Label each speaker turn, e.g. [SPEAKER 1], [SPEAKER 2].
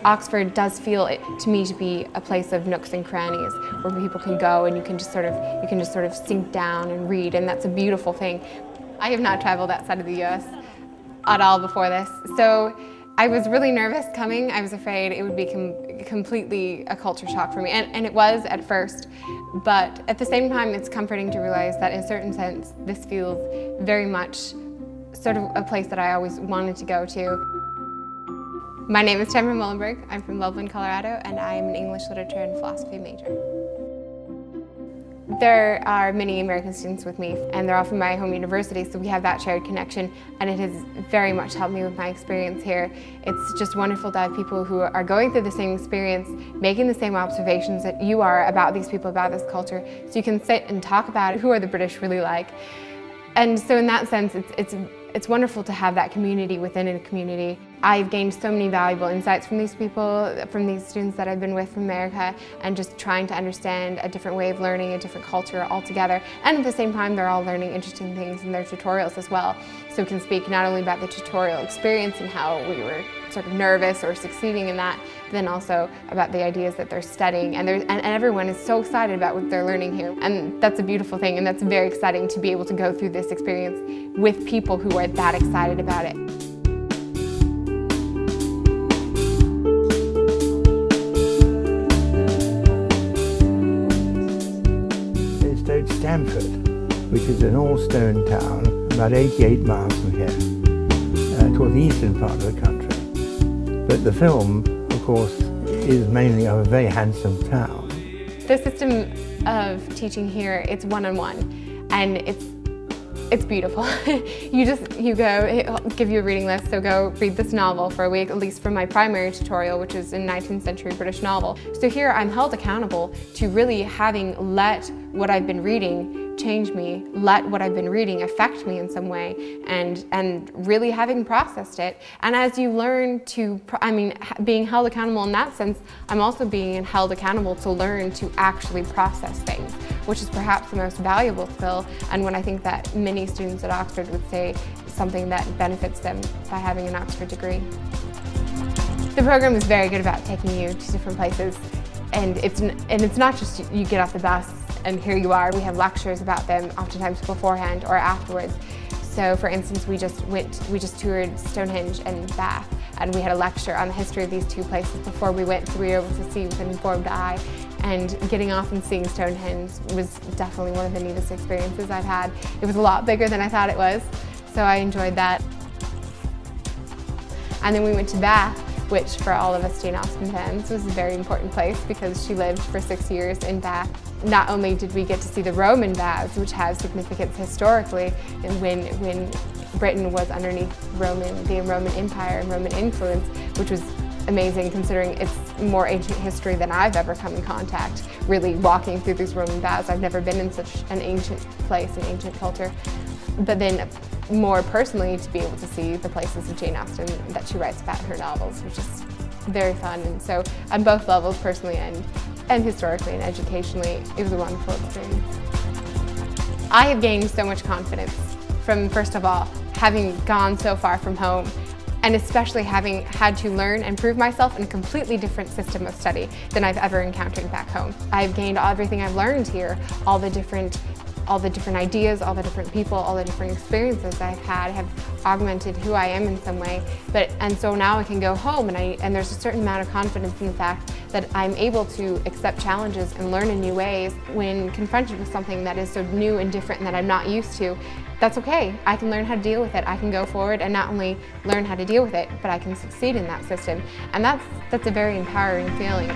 [SPEAKER 1] Oxford does feel to me to be a place of nooks and crannies where people can go and you can just sort of sink down and read, and that's a beautiful thing. I have not traveled outside of the US at all before this, so I was really nervous coming. I was afraid it would be completely a culture shock for me, and it was at first, but at the same time it's comforting to realize that in a certain sense this feels very much sort of a place that I always wanted to go to. My name is Tamara Mullenberg. I'm from Loveland, Colorado, and I am an English literature and philosophy major. There are many American students with me, and they're all from my home university, so we have that shared connection, and it has very much helped me with my experience here. It's just wonderful to have people who are going through the same experience, making the same observations that you are about these people, about this culture, so you can sit and talk about who are the British really like. And so in that sense, it's wonderful to have that community within a community. I've gained so many valuable insights from these people, from these students that I've been with from America, and just trying to understand a different way of learning, a different culture altogether. And at the same time, they're all learning interesting things in their tutorials as well. So we can speak not only about the tutorial experience and how we were sort of nervous or succeeding in that, but then also about the ideas that they're studying. And everyone is so excited about what they're learning here. And that's a beautiful thing, and that's very exciting to be able to go through this experience with people who are that excited about it.
[SPEAKER 2] Stamford, which is an all-stone town about 88 miles from here, toward the eastern part of the country. But the film, of course, is mainly of a very handsome town.
[SPEAKER 1] The system of teaching here, it's one-on-one, and it's beautiful. you go, it'll give you a reading list, so go read this novel for a week, at least for my primary tutorial, which is a 19th century British novel. So here I'm held accountable to really having let what I've been reading change me, let what I've been reading affect me in some way, and really having processed it. And as you learn to, being held accountable in that sense, I'm also being held accountable to learn to actually process things, which is perhaps the most valuable skill, and what I think that many students at Oxford would say something that benefits them by having an Oxford degree. The program is very good about taking you to different places, and it's not just you get off the bus and here you are. We have lectures about them oftentimes beforehand or afterwards. So for instance, we just toured Stonehenge and Bath, and we had a lecture on the history of these two places before we went, so we were able to see with an informed eye. And getting off and seeing Stonehenge was definitely one of the neatest experiences I've had. It was a lot bigger than I thought it was, so I enjoyed that. And then we went to Bath, which for all of us Jane Austen fans was a very important place because she lived for 6 years in Bath. Not only did we get to see the Roman baths, which have significance historically, and when Britain was underneath the Roman Empire and Roman influence, which was amazing considering it's more ancient history than I've ever come in contact, really walking through these Roman baths. I've never been in such an ancient place, an ancient culture. But then more personally, to be able to see the places of Jane Austen that she writes about in her novels, which is very fun. And so on both levels, personally and historically and educationally, it was a wonderful experience. I have gained so much confidence from, first of all, having gone so far from home, and especially having had to learn and prove myself in a completely different system of study than I've ever encountered back home. I've gained everything I've learned here, all the different ideas, all the different people, all the different experiences I've had have augmented who I am in some way. And so now I can go home and there's a certain amount of confidence in the fact that I'm able to accept challenges and learn in new ways when confronted with something that is so new and different and that I'm not used to. That's okay. I can learn how to deal with it. I can go forward and not only learn how to deal with it, but I can succeed in that system. And that's a very empowering feeling.